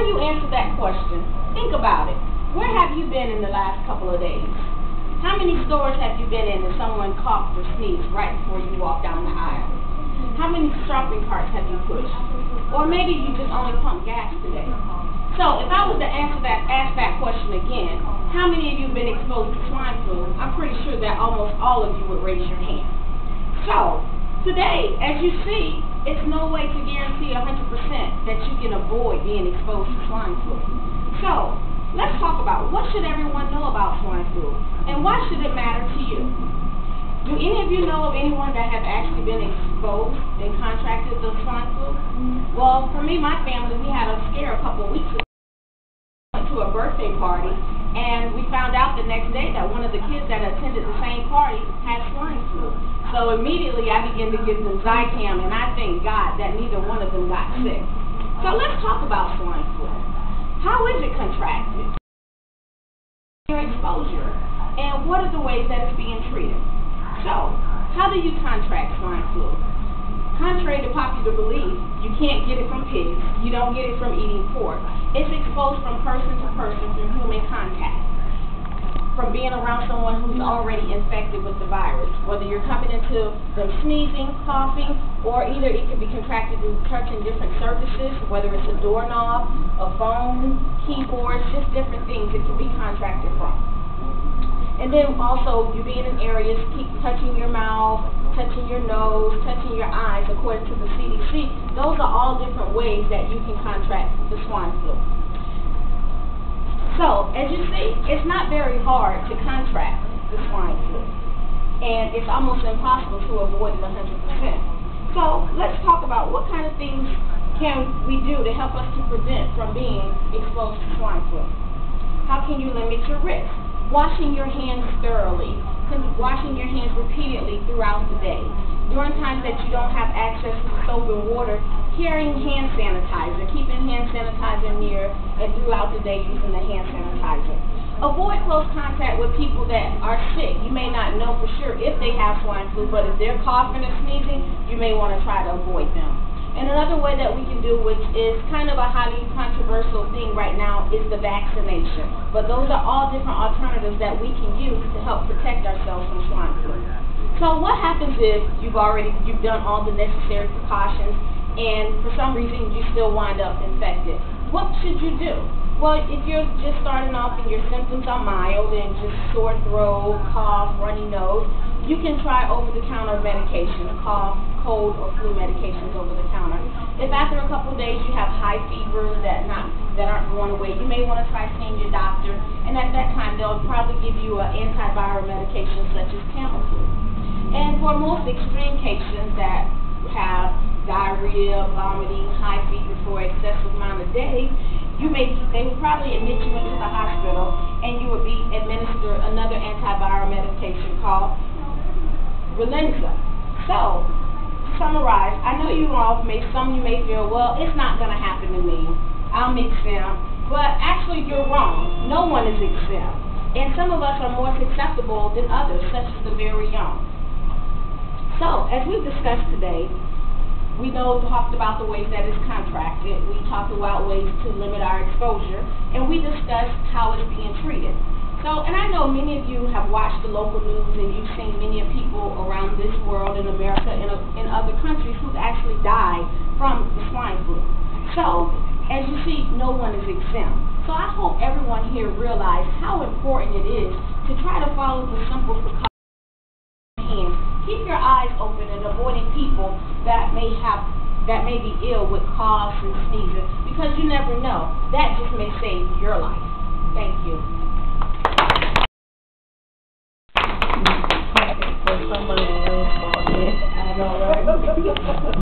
before you answer that question, think about it. Where have you been in the last couple of days? How many stores have you been in and someone coughed or sneezed right before you walked down the aisle? How many shopping carts have you pushed? Or maybe you just only pumped gas today. So if I was to ask that question again, how many of you have been exposed to swine flu? I'm pretty sure that almost all of you would raise your hand. So today, as you see, it's no way to guarantee 100% that you can avoid being exposed to swine flu. So let's talk about what should everyone know about swine flu and why should it matter to you? Do any of you know of anyone that have actually been exposed and contracted the swine flu? Well, for me, my family, we had a scare a couple of weeks ago. We went to a birthday party, and we found out the next day that one of the kids that attended the same party had swine flu. So immediately I began to give them Zicam, and I thank God that neither one of them got sick. So let's talk about swine flu. How is it contracted? Your exposure, and what are the ways that it's being treated? So, how do you contract swine flu? Contrary to popular belief, you can't get it from pigs. You don't get it from eating pork. It's exposed from person to person through human contact, from being around someone who's already infected with the virus. Whether you're coming into them sneezing, coughing, or either it can be contracted through touching different surfaces, whether it's a doorknob, a phone, keyboards, just different things it can be contracted from. And then also, you being in areas, keep touching your mouth, touching your nose, touching your eyes, according to the CDC. Those are all different ways that you can contract the swine flu. So, as you see, it's not very hard to contract the swine flu. And it's almost impossible to avoid it 100%. So, let's talk about what kind of things can we do to help us to prevent from being exposed to swine flu. How can you limit your risk? Washing your hands thoroughly, washing your hands repeatedly throughout the day. During times that you don't have access to soap and water, carrying hand sanitizer, keeping hand sanitizer near and throughout the day using the hand sanitizer. Avoid close contact with people that are sick. You may not know for sure if they have swine flu, but if they're coughing or sneezing, you may want to try to avoid them. And another way that we can do, which is kind of a highly controversial thing right now, is the vaccination. But those are all different alternatives that we can use to help protect ourselves from swine flu. So what happens if you've done all the necessary precautions and for some reason you still wind up infected? What should you do? Well, if you're just starting off and your symptoms are mild and just sore throat, cough, runny nose, you can try over-the-counter medication, cough, cold, or flu medications over the counter. If after a couple of days you have high fevers that aren't going away, you may want to try seeing your doctor, and at that time they'll probably give you an antiviral medication such as Tamiflu. And for most extreme cases that have diarrhea, vomiting, high fever for an excessive amount of days, they would probably admit you into the hospital, and you would be administered another antiviral medication called Relenza. So, to summarize, I know some of you may feel, well, it's not going to happen to me. I'm exempt. But actually, you're wrong. No one is exempt. And some of us are more susceptible than others, such as the very young. So, as we've discussed today, we talked about the ways that it's contracted. We talked about ways to limit our exposure. And we discussed how it's being treated. So, and I know many of you have watched the local news and you've seen many of people around this world, in America, in other countries who've actually died from the swine flu. So, as you see, no one is exempt. So I hope everyone here realizes how important it is to try to follow the simple precautions. Keep your eyes open and avoiding people that may be ill with coughs and sneezes, because you never know. That just may save your life. Thank you. For someone else, I know, right?